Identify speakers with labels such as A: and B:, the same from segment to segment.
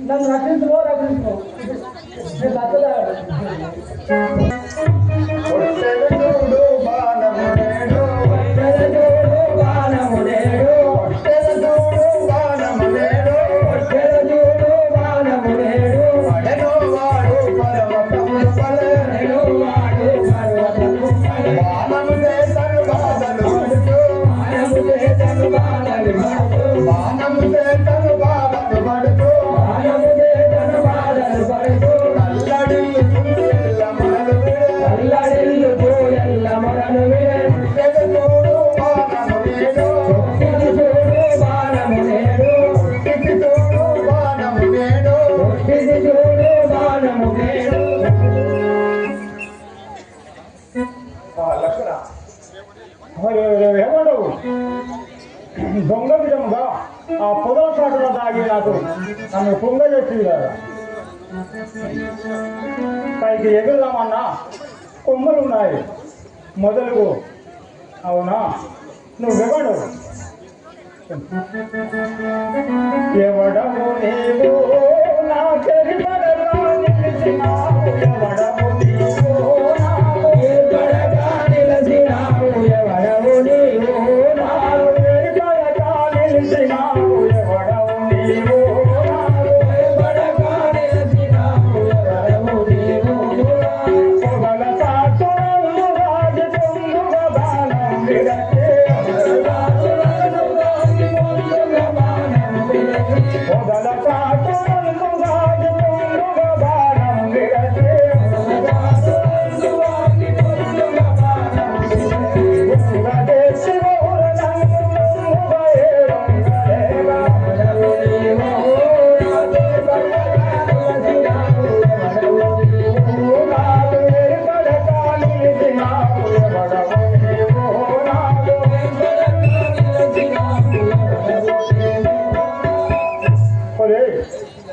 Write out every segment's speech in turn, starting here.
A: నన్ను రక్షించుకో దొంగ విధముగా ఆ పొదల చాటులో దాగి నాకు నన్ను పొంగ చేసింది కదా. పైకి ఎగురుదామన్నా కొమ్మలు ఉన్నాయి మొదలు. అవునా, నువ్వెవడు? ఎవడము నీవు నా చెరిపడగా నిలిచినావు, ఎవడము నీవు నా చెరిపడగా నిలిచినావు, ఎవడము నీవు నా చెరిపడగా నిలిచినావు, ఎవడము నీవు నా చెరిపడగా నిలిచినావు, ఎవడము నీవు పొగల సాటును రాజు పొంగుగ బాణం విడతే, పొగల సాటును రాజు పొంగుగ బాణం విడతే,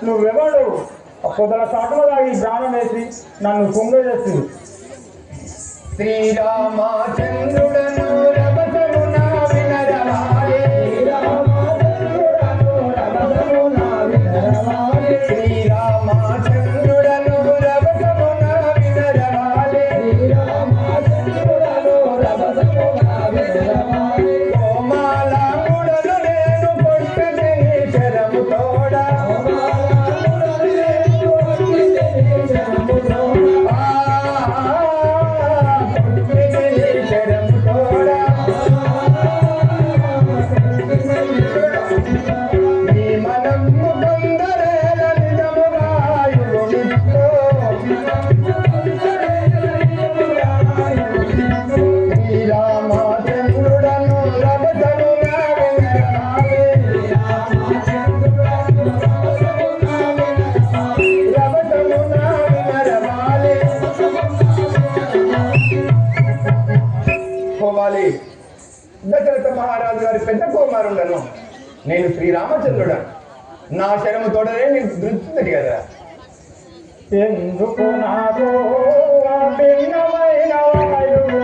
A: నువ్వెవడు? పొదల సాటులో దాగి ప్రాణం వేసి నన్ను పొంగ చేస్తుంది.
B: శ్రీరామచంద్రుడను రమసమున వినరవాలే, శ్రీరామచంద్రుడను రమసమున వినరవాలే, కోమాలాంగుడను నేను కొట్టుని శరము తోడ, దశరథ మహారాజు గారి పెద్ద కుమారుడను నేను శ్రీరామచంద్రుడా. నా శరము తోడనే నీకు దృష్టి కదా.
A: ఎందుకు నాకు భిన్నమైన వాయువు,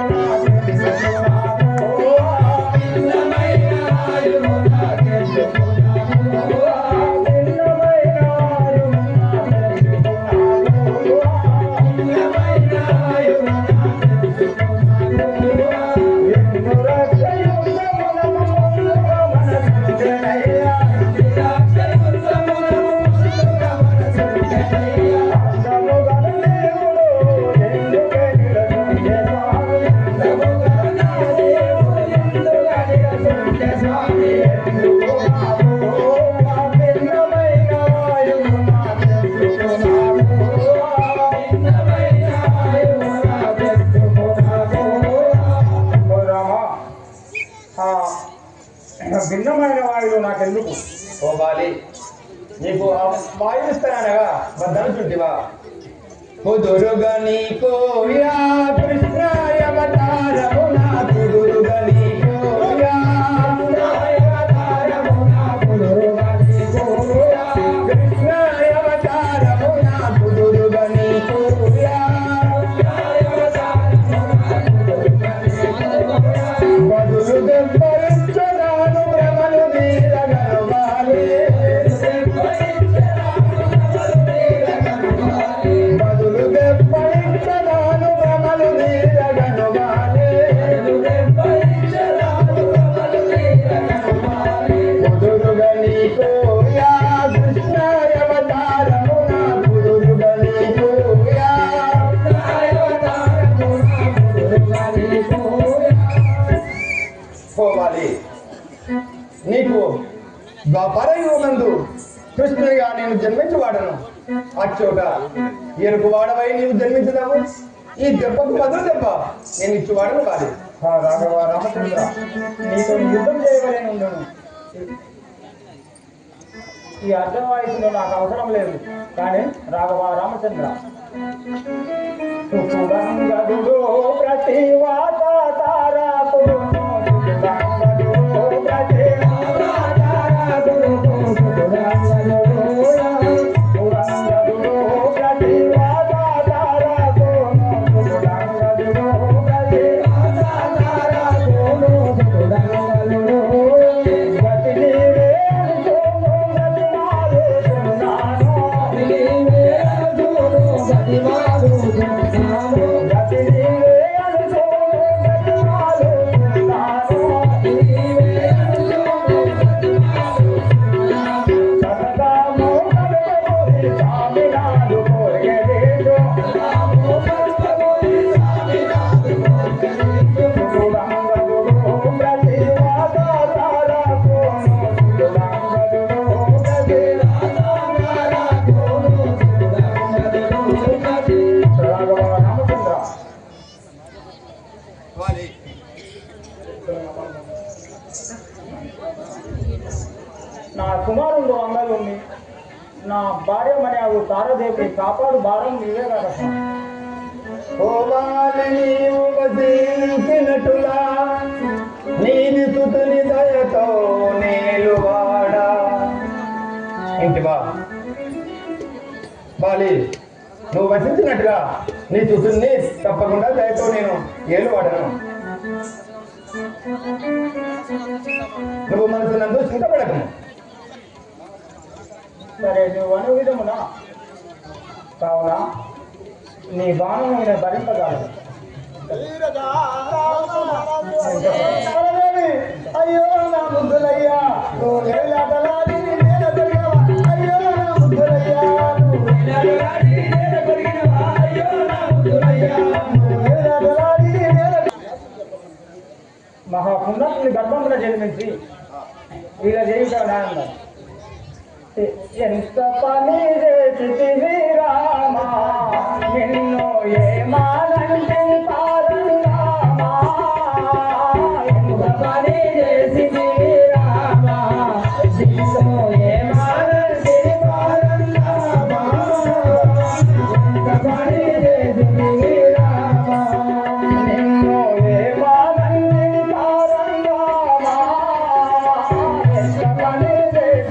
A: భిన్నమైన వాయువు నాకెందుకు?
B: ఓ బాలి, నీకు వాయుస్తానగా వద్దనుచుంటివా కుదురుగా నీకు యా కృష్ణాయవతారమున కుదురుగా నీకు యా కృష్ణాయవతారమున కుదురుగా నీకు యా కృష్ణాయవతారమున కుదురుగా నీకు యా బదులుగా భరించరాను భ్రమలు వీరగలవాలి బదులుగా భరించరాను భ్రమలు వీరగలవాలి కుదురుగా నీకు యా కృష్ణాయవతారమున కుదురుగా నీకు యా పోవాలి నీకు ద్వాపరయుగమందు కృష్ణునిగా నేను జన్మించవాడను అచ్చోట ఎరుకు వాడవై నీవు జన్మించుదాము ఈ దెబ్బకు బదులు దెబ్బ నేను ఇచ్చేవాడను కాదు
A: రాఘవ రామచంద్ర నీతో యుద్ధం చేయవలని ఉండను ఈ అర్ధ వయసులో నాకు అవసరం లేదు కానీ రాఘవ రామచంద్ర సుకురంగదుడు ప్రతి వాత తారాకు సుకురంగదుడు ప్రతి వాత తారాకు సుకురంగదుడు ప్రతి వాత తారాకు సుకురంగదుడు ప్రతి వాత తారాకు సుకురంగదుడు గతి నీవే అనుకోను గతి మారు సున్నాను నీవే అనుకోను గతి మారు సున్నాను గతి నీవే అనుకోను గతి మారు సున్నాను నీవే అనుకోను గతి మారు సున్నాను సతదాము కలుపుకొని సామినాడు కోరిగేదో సతదాము కలుపుకొని సామినాడు కోరిగేదో సుకురంగదుడు ప్రతి వాత తారాకు సుకురంగదుడు ప్రతి వాత తారాకు సుకురంగదుడు ప్రతి రాఘవ రామచంద్ర నా కుమారుడు అంగలుణ్ణి నా భార్య మర్యాదు తారాదేవి కాపాడు భారం నీవే కదా
B: పోవాలి నీవు వసించినట్టులా నీది సుతుని దయతో నేలువాడా ఇంటివా బాలి నువ్వు వసించినట్టుగా నీ సుతుల్ని తప్పకుండా దయతో నేను ఏలువాడను నువ్వు మనసు నందు చింతపడకము
A: సరే నువ్వు అను విధమునా కావున నీ బాణం నేను భరింపగలను అయ్యో నా ముద్దులయ్యా నువ్వు లేలాటలాడి నేల కొరిగినవా అయ్యో నా ముద్దులయ్యా నువ్వు లేలాటలాడి నేల కొరిగినవా అయ్యో నా ముద్దులయ్యా నువ్వు లేలాటలాడి నేల మహాపుణ్యాన్ని గర్భంలో జన్మించి ఇలా చేయించాడు ఎంత పని చేసి రామా నిన్ను ఏమానంటే పారంగామా ఎంత పని చేసి రామా నిన్ను ఏమానంటే పారంగామా ఎంత పని చేసి రామా నిన్ను ఏమానంటే పారంగామా ఎంత పని చేసి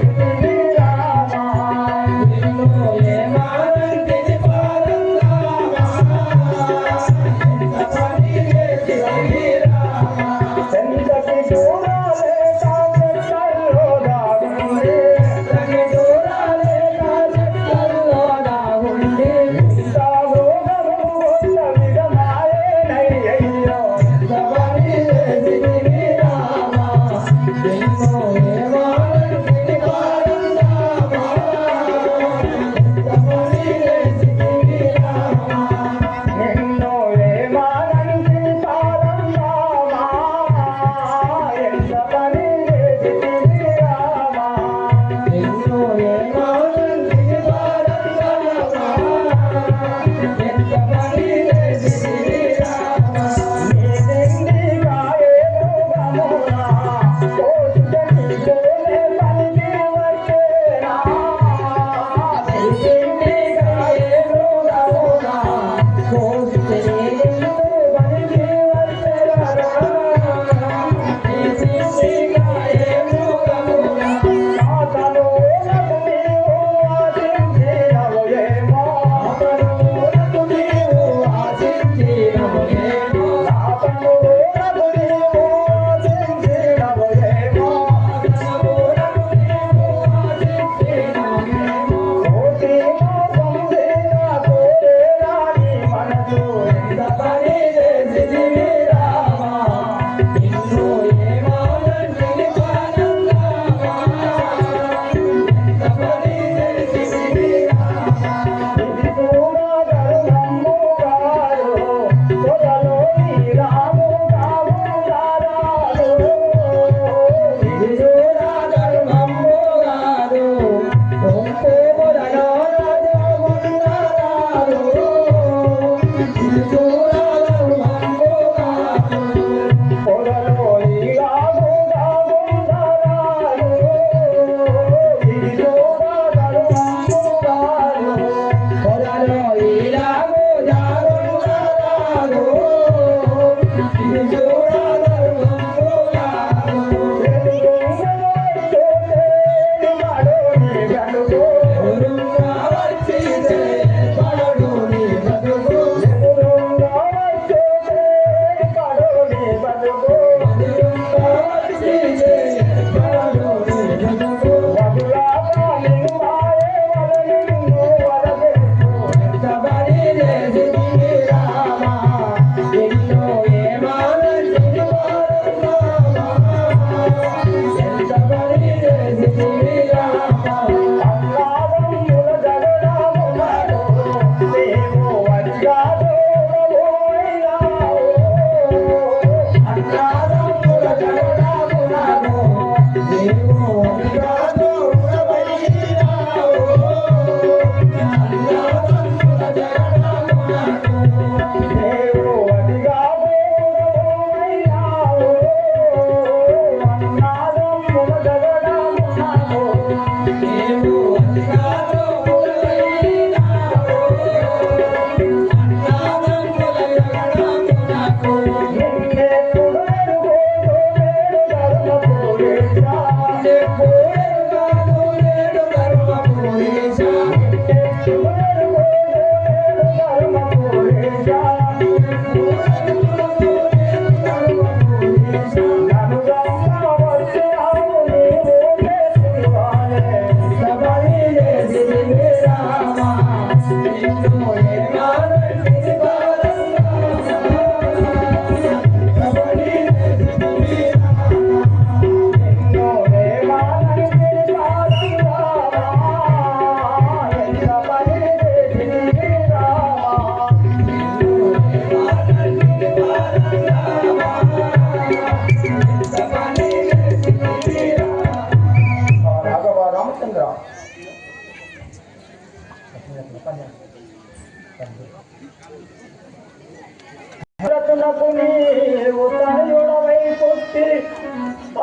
A: రత్నకు నీవు తనయుడవై పుట్టి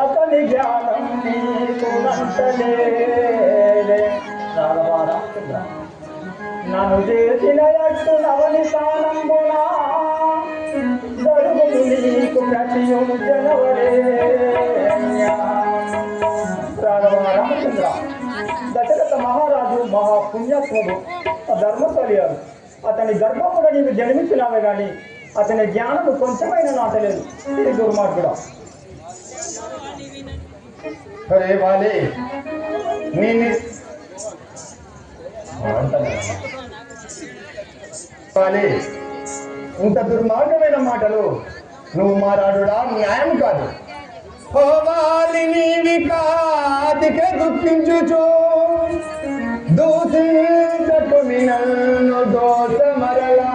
A: అతని జ్ఞానం నీకు నంటలేదే. నన్ను చేసిన ఎట్టు నవని స్థానంబునా దరుగులు నీకు ప్రతియుడు జనవరే. రామచంద్ర, దశరథ మహారాజు మహాపుణ్యాత్ముడు ధర్మశల్యాడు. అతని గర్భముడ నీవు జన్మించినావే గాని అతని జ్ఞానము కొంచెమైనా నాటలేదు. ఇది దుర్మార్గుడా.
B: అరే వాలి ఇంత దుర్మార్గమైన మాటలు నువ్వు మారాడుడా, న్యాయం కాదు. పోవాలి నీవి కాదికే దుఃఖించుచు దూషించకు నన్ను దోష మరలా.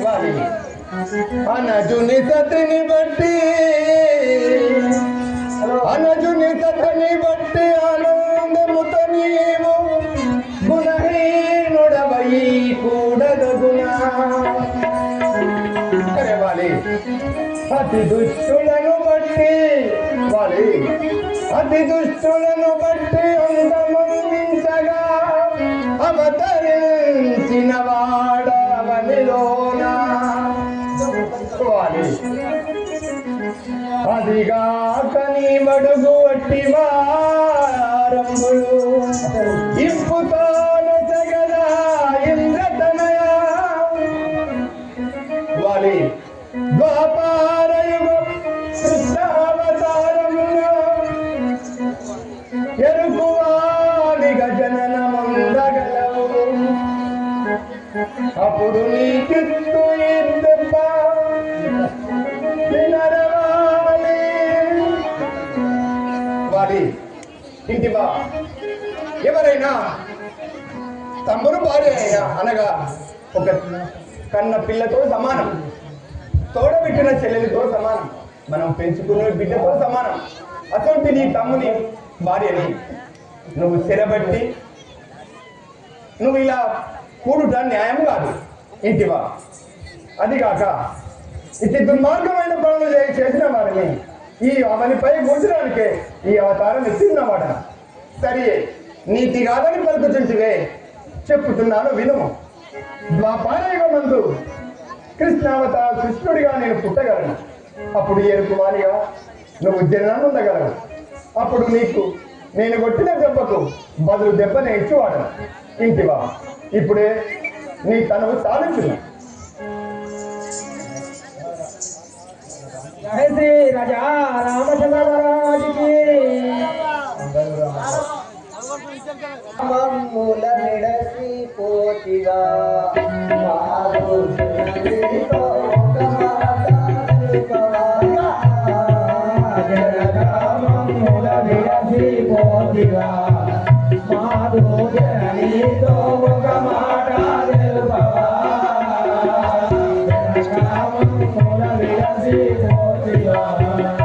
B: వాలి అనజుని సతిని బట్టి ఆనందముత నీవు గుణహీనుడవై కూడదగునా. అరే వాలి అతి దుష్టులను బట్టి అందమందించగా అవతరించిన వాడవనిలోనా. అదిగాక నీ బడుగు వట్టి వారంబులు ఇప్పుతాన జగద ఇంద్రతనయ. వాలి ద్వాపారయుగ కృష్ణావతారమున ఎరుకువానిగ జననముందగలవు. అప్పుడు నీ కిత్తు దెబ్బ వాలి ఇంటివా. ఎవరైనా తమ్ముడు భార్య అయినా అనగా ఒక కన్న పిల్లతో సమానం, తోడబెట్టిన చెల్లెలితో సమానం, మనం పెంచుకున్న బిడ్డతో సమానం. అటువంటి నీ తమ్ముని భార్యని నువ్వు చెరబట్టి నువ్వు ఇలా కూడుట న్యాయం కాదు ఇంటివా. అదిగాక ఇటు దుర్మార్గమైన పనులు చేసిన వారిని ఈ అవనిపై కూర్చడానికే ఈ అవతారం ఎత్తిన్నమాట. సరే, నీతి కాదని పలుకుచుంటివే, చెప్పుతున్నాను వినుము. ద్వాపారయుగమందు కృష్ణుడిగా నేను పుట్టగలను. అప్పుడు ఎరుకువానిగా నువ్వు జనాన్ని ఉండగలవు. అప్పుడు నీకు నేను కొట్టిన దెబ్బకు బదులు దెబ్బనే ఇచ్చివాడను ఇంటివా. ఇప్పుడే నీ తనువు సాధించును.
A: జై శ్రీ రాజా రామచంద్ర మహారాజుకి. మమ్ముల నిడసి పోతిగా మాధు జననీతో ఒక మాట తెలుపవా. జనకామమ్ముల విడసి పోతిగా మాధు జననీతో ఒక మాట తెలుపవా. జనకామమ్ముల విడసి పోతిగా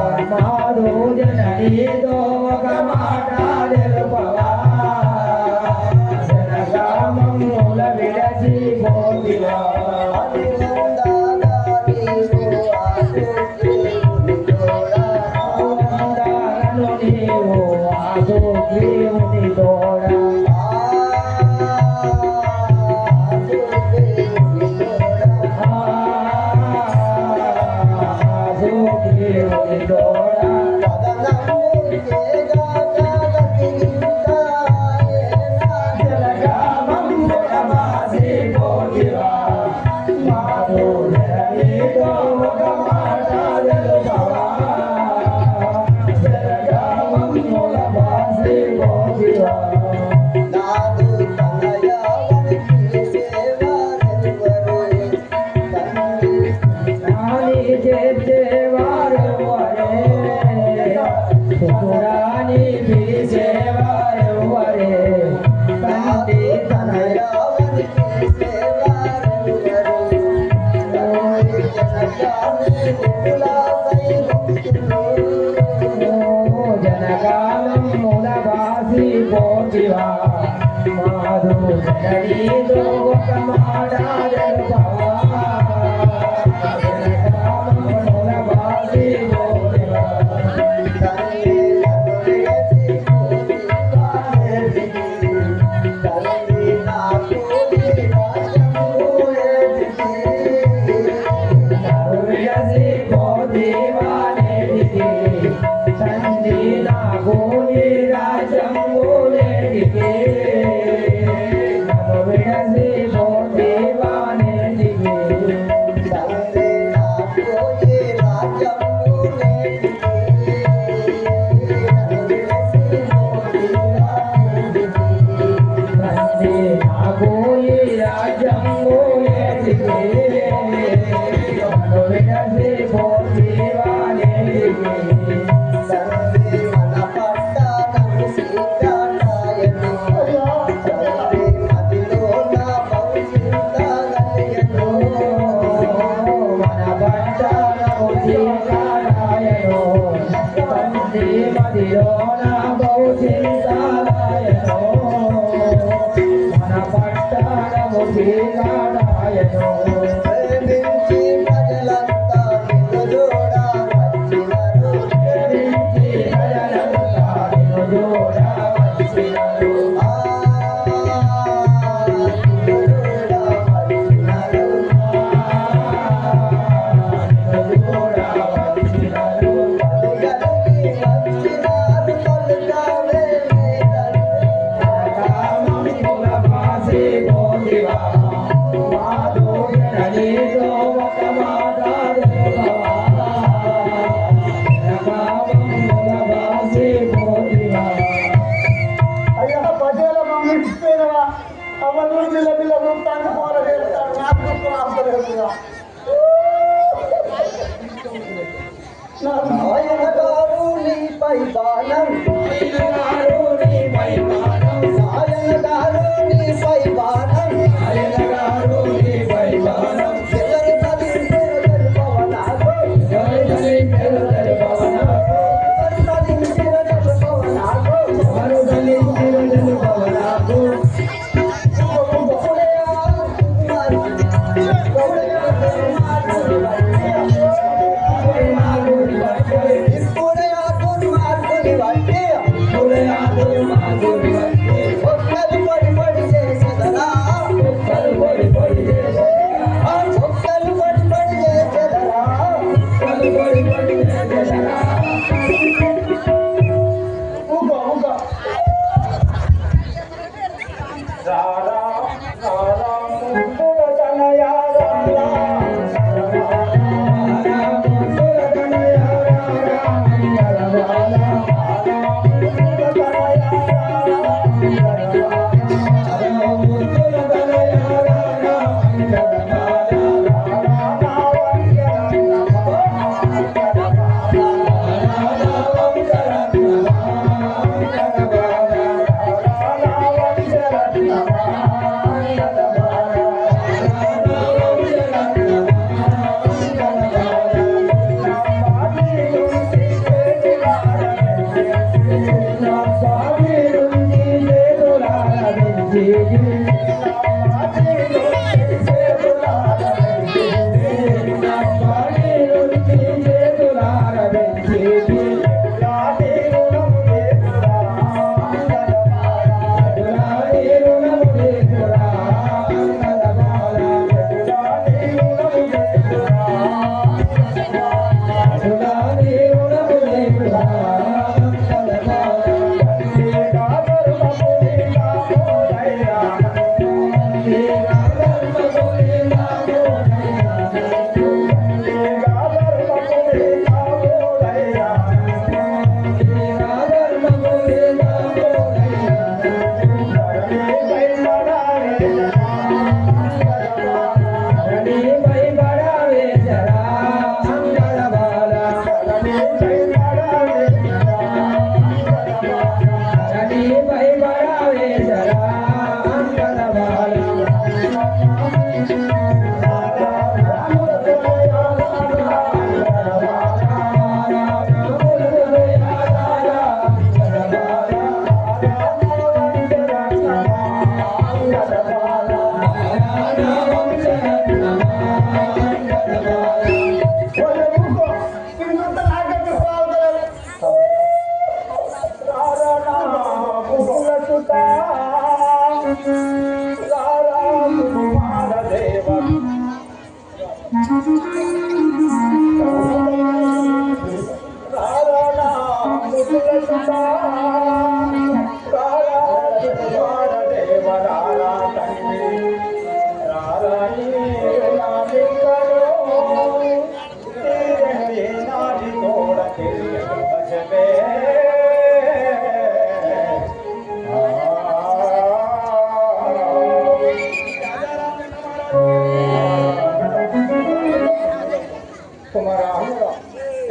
A: మాధు జననీతో ఒక మాట తెలుపవా. జనకామమ్ముల విడసి పోతిగా జనకాలమ్ముల వాసి పోతివా. మాధు జననీతో ఒక మాట తెలుపవా. జనకాలమ్ముల వాసి పోతివా.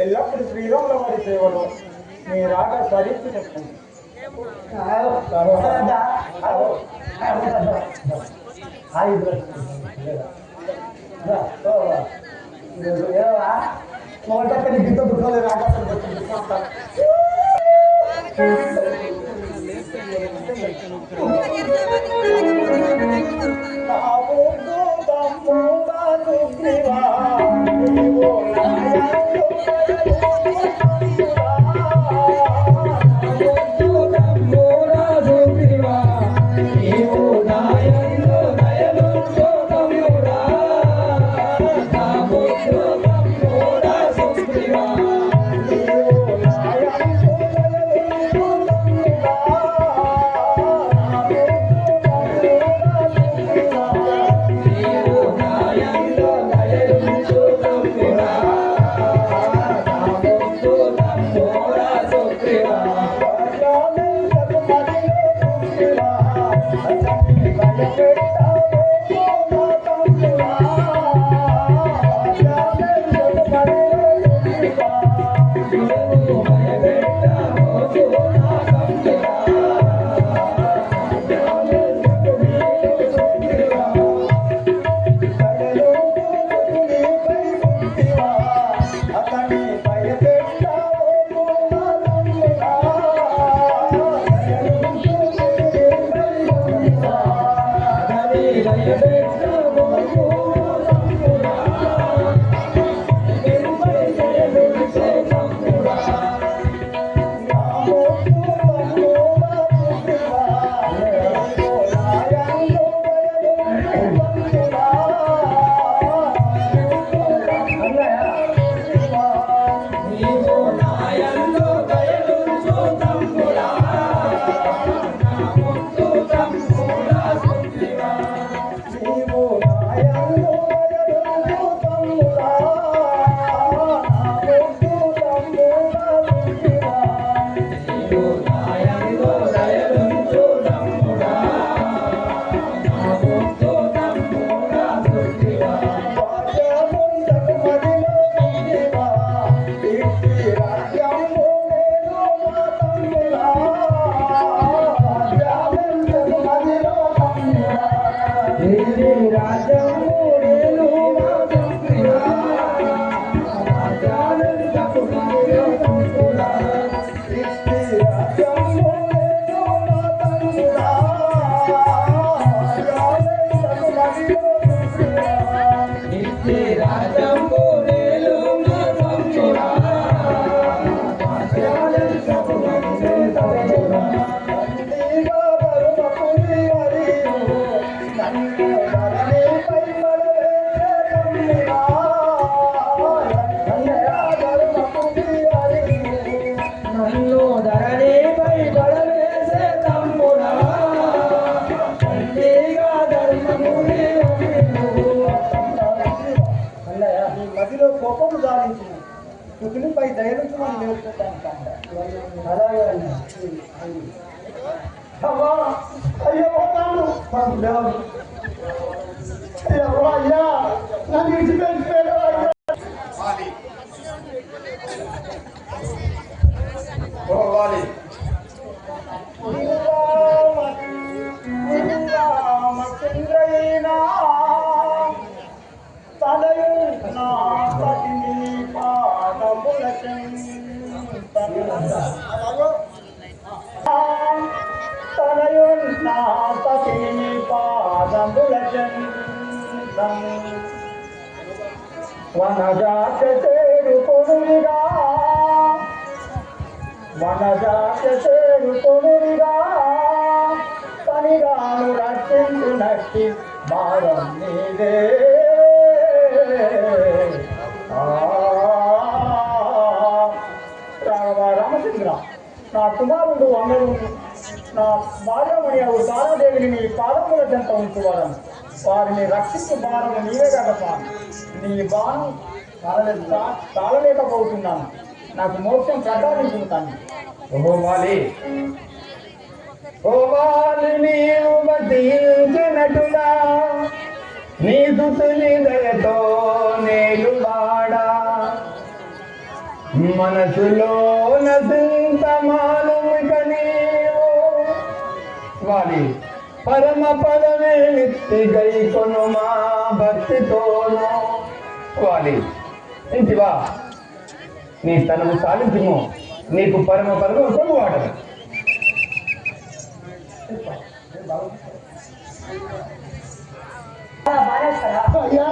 A: ఎల్లప్పుడు శ్రీరాముల వారి సేవలు మీ రాక స్మరించి చెప్పండి.
B: మొదటి గీత బుట్టలు రాక
A: Hallelujah. మధ్యలో కోపము సాధించిన పుత్రునిపై దయలుంచమని నేర్చుకుంటాను. అలాగే అమ్మా అయ్యో పోతాను అయ్యో అయ్యా నన్ను విడిచిపెట్టిపోయాడు అయ్యా.
B: ఓ వాలి
A: చంద్రైనా తలయున్నా పతిని పాదముల తలయున్నా పతిని పాదముల వనజాత చేరుకొనుగా వనజాత చేరుకొనుగా పనిగాను రక్షించు నట్టి భారం నీదే. రామచంద్ర నా కుమారుడు అందరూ నా భార్యమణి అవు తారాదేవిని నీ పాదముల చెంత ఉంచువాడను. వారిని రక్షించు భారము నీవే కదపా. నీ బాణం తాళలేకపోతున్నాను. నాకు మోక్షం ప్రసాదించుతాను.
B: ఓ వాలి ఓ వాలి నీవు మతించినటులా నీ దుతుని దయతో నేలు వాడా మనసులో నసింత మానమిక నీవు వాలి పరమ పదమే నిత్తి గై కొనుమా భక్తితోను వాలి ఇంటివా నీ తనము సాధించుము నీకు పరమ పదము కొను వాడదు.
A: అయ్యా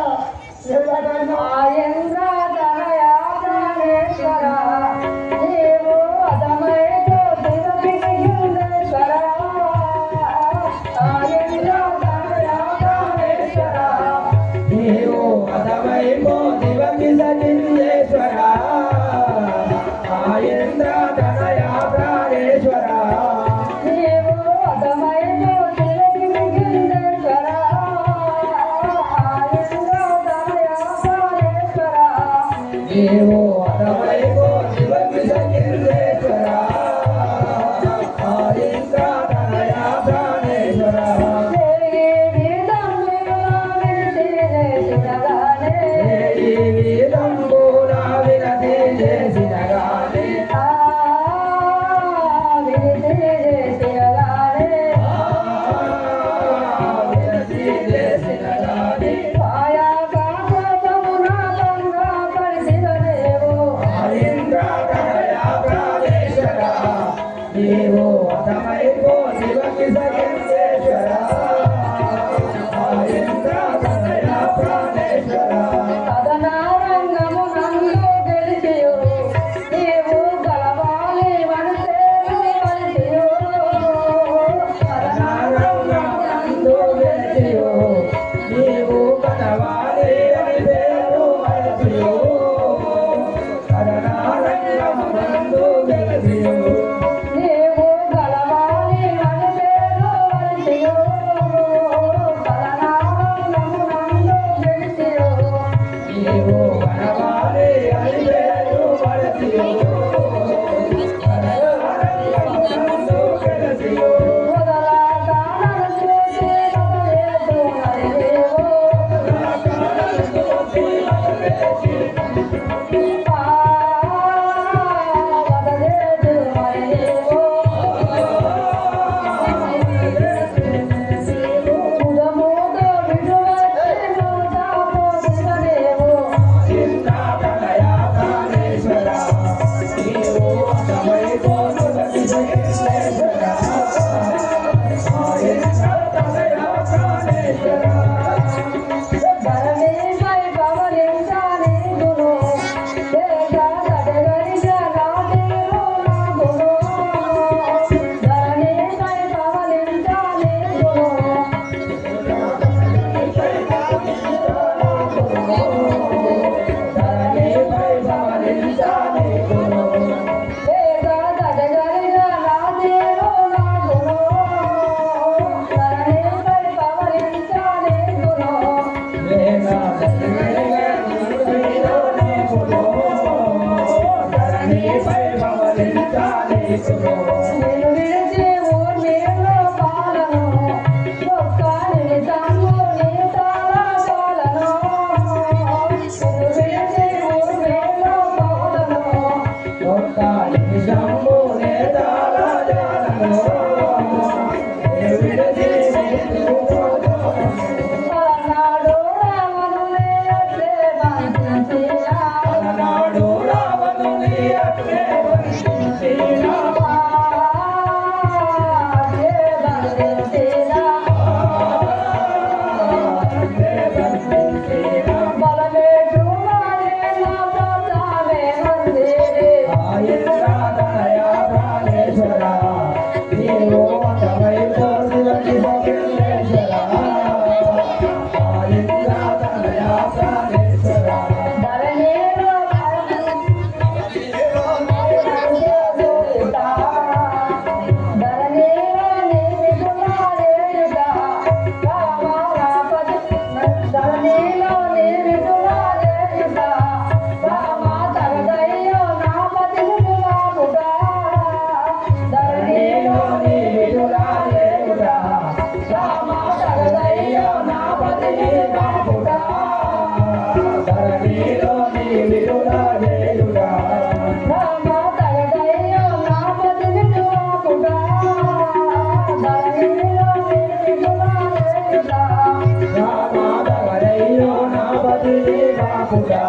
A: కాకుండా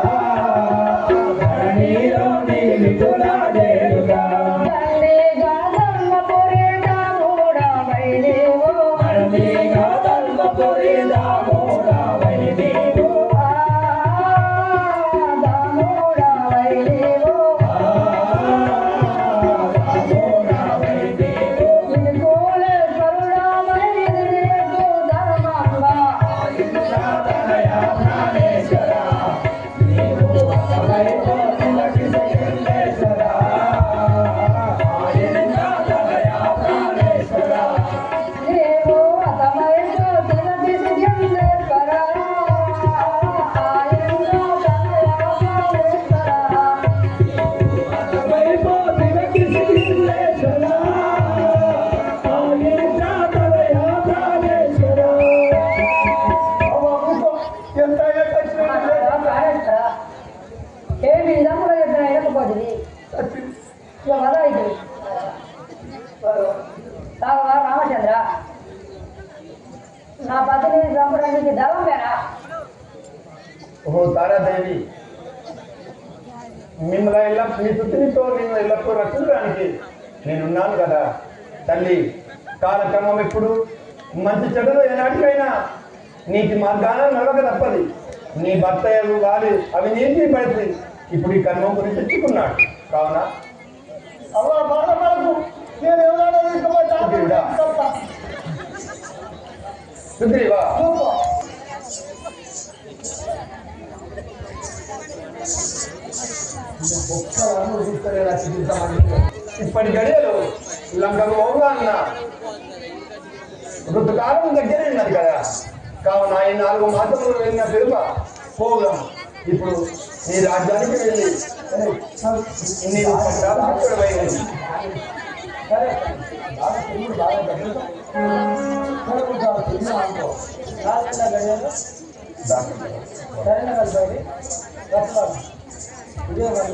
A: ధరణిలో నీ మిథులాడేరుగా
C: రామచంద్ర నా పతిని చంపడానికి ధర్మం వేరా?
B: ఓహో తారాదేవి, మిమ్మల్ని మీ పుత్రితో నేను ఎల్లప్పుడూ రక్షించడానికి నేనున్నాను కదా తల్లి. కాలక్రమం ఎప్పుడు మంచి చెడులు ఏనాటికైనా నీతి మార్గాన నడవక తప్పది. నీ భర్త వారి అవినీతి పడితే ఇప్పుడు ఈ కర్మం గురించి తెచ్చుకున్నాడు. కావున
A: అవ్వ బాధపడకు, నేను ఎవరైనా
B: సుగ్రీవా, ఇప్పటి గడియలు లంకకు ఓగా అన్న ఋతుకాలం దగ్గరే ఉన్నది కదా. కావున ఈ 4 మాసములు వెళ్ళిన పెరుగ పోదాం. ఇప్పుడు నీ రాజ్యానికి వెళ్ళి నీవు పట్టాభిషిక్తుడవై ఉంది.
A: సరే బాగా గడియలు సరైన కలిపి విజయవాడ